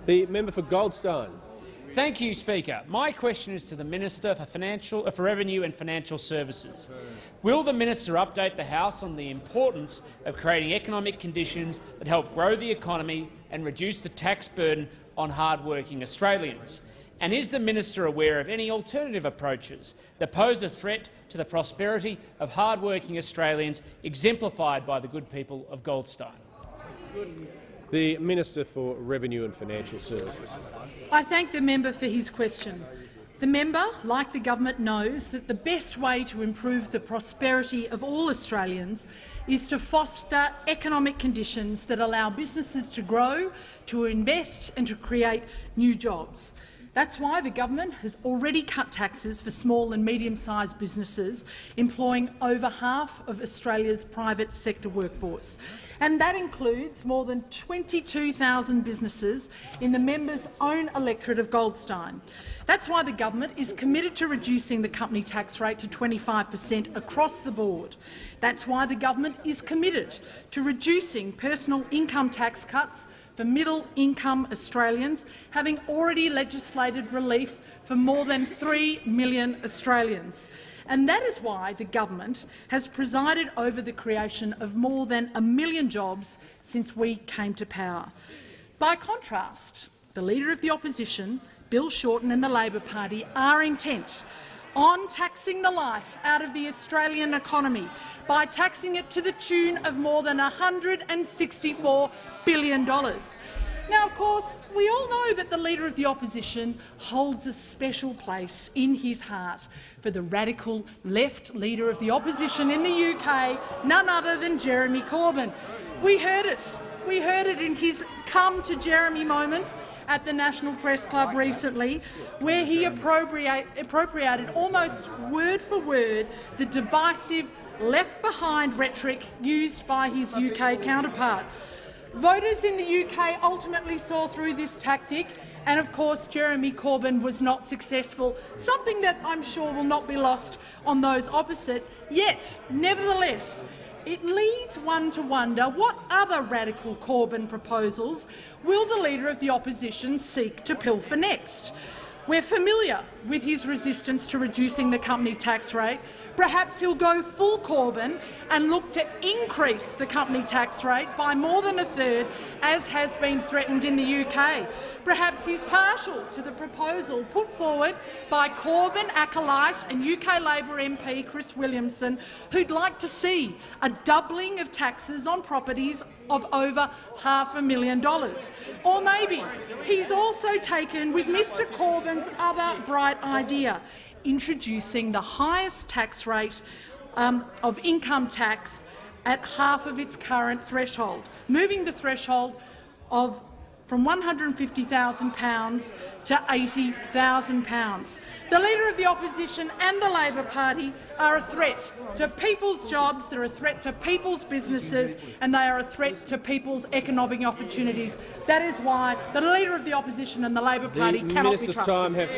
The member for Goldstein. Thank you, Speaker. My question is to the Minister for Revenue and Financial Services. Will the Minister update the House on the importance of creating economic conditions that help grow the economy and reduce the tax burden on hard-working Australians? And is the Minister aware of any alternative approaches that pose a threat to the prosperity of hard-working Australians, exemplified by the good people of Goldstein? The Minister for Revenue and Financial Services. I thank the member for his question. The member, like the government, knows that the best way to improve the prosperity of all Australians is to foster economic conditions that allow businesses to grow, to invest and to create new jobs. That's why the government has already cut taxes for small and medium-sized businesses, employing over half of Australia's private sector workforce. And that includes more than 22,000 businesses in the member's own electorate of Goldstein. That's why the government is committed to reducing the company tax rate to 25% across the board. That's why the government is committed to reducing personal income tax cuts for middle-income Australians, having already legislated relief for more than 3 million Australians. And that is why the government has presided over the creation of more than 1 million jobs since we came to power. By contrast, the Leader of the Opposition, Bill Shorten, and the Labor Party are intent on taxing the life out of the Australian economy by taxing it to the tune of more than $164 billion. Now, of course, we all know that the Leader of the Opposition holds a special place in his heart for the radical left Leader of the Opposition in the UK, none other than Jeremy Corbyn. We heard it. We heard it in his Come to Jeremy moment at the National Press Club recently, where he appropriated almost word for word the divisive left-behind rhetoric used by his UK counterpart. Voters in the UK ultimately saw through this tactic, and of course Jeremy Corbyn was not successful, something that I'm sure will not be lost on those opposite. Yet, nevertheless, it leads one to wonder what other radical Corbyn proposals will the Leader of the Opposition seek to pilfer next. We're familiar with his resistance to reducing the company tax rate. Perhaps he'll go full Corbyn and look to increase the company tax rate by more than a third, as has been threatened in the UK. Perhaps he's partial to the proposal put forward by Corbyn acolyte and UK Labor MP Chris Williamson, who'd like to see a doubling of taxes on properties of over $500,000. Or maybe he's also taken with Mr Corbyn's other bright idea, introducing the highest tax rate of income tax at half of its current threshold, moving the threshold from £150,000 to £80,000. The Leader of the Opposition and the Labor Party are a threat to people's jobs, they're a threat to people's businesses, and they are a threat to people's economic opportunities. That is why the Leader of the Opposition and the Labor Party cannot be trusted.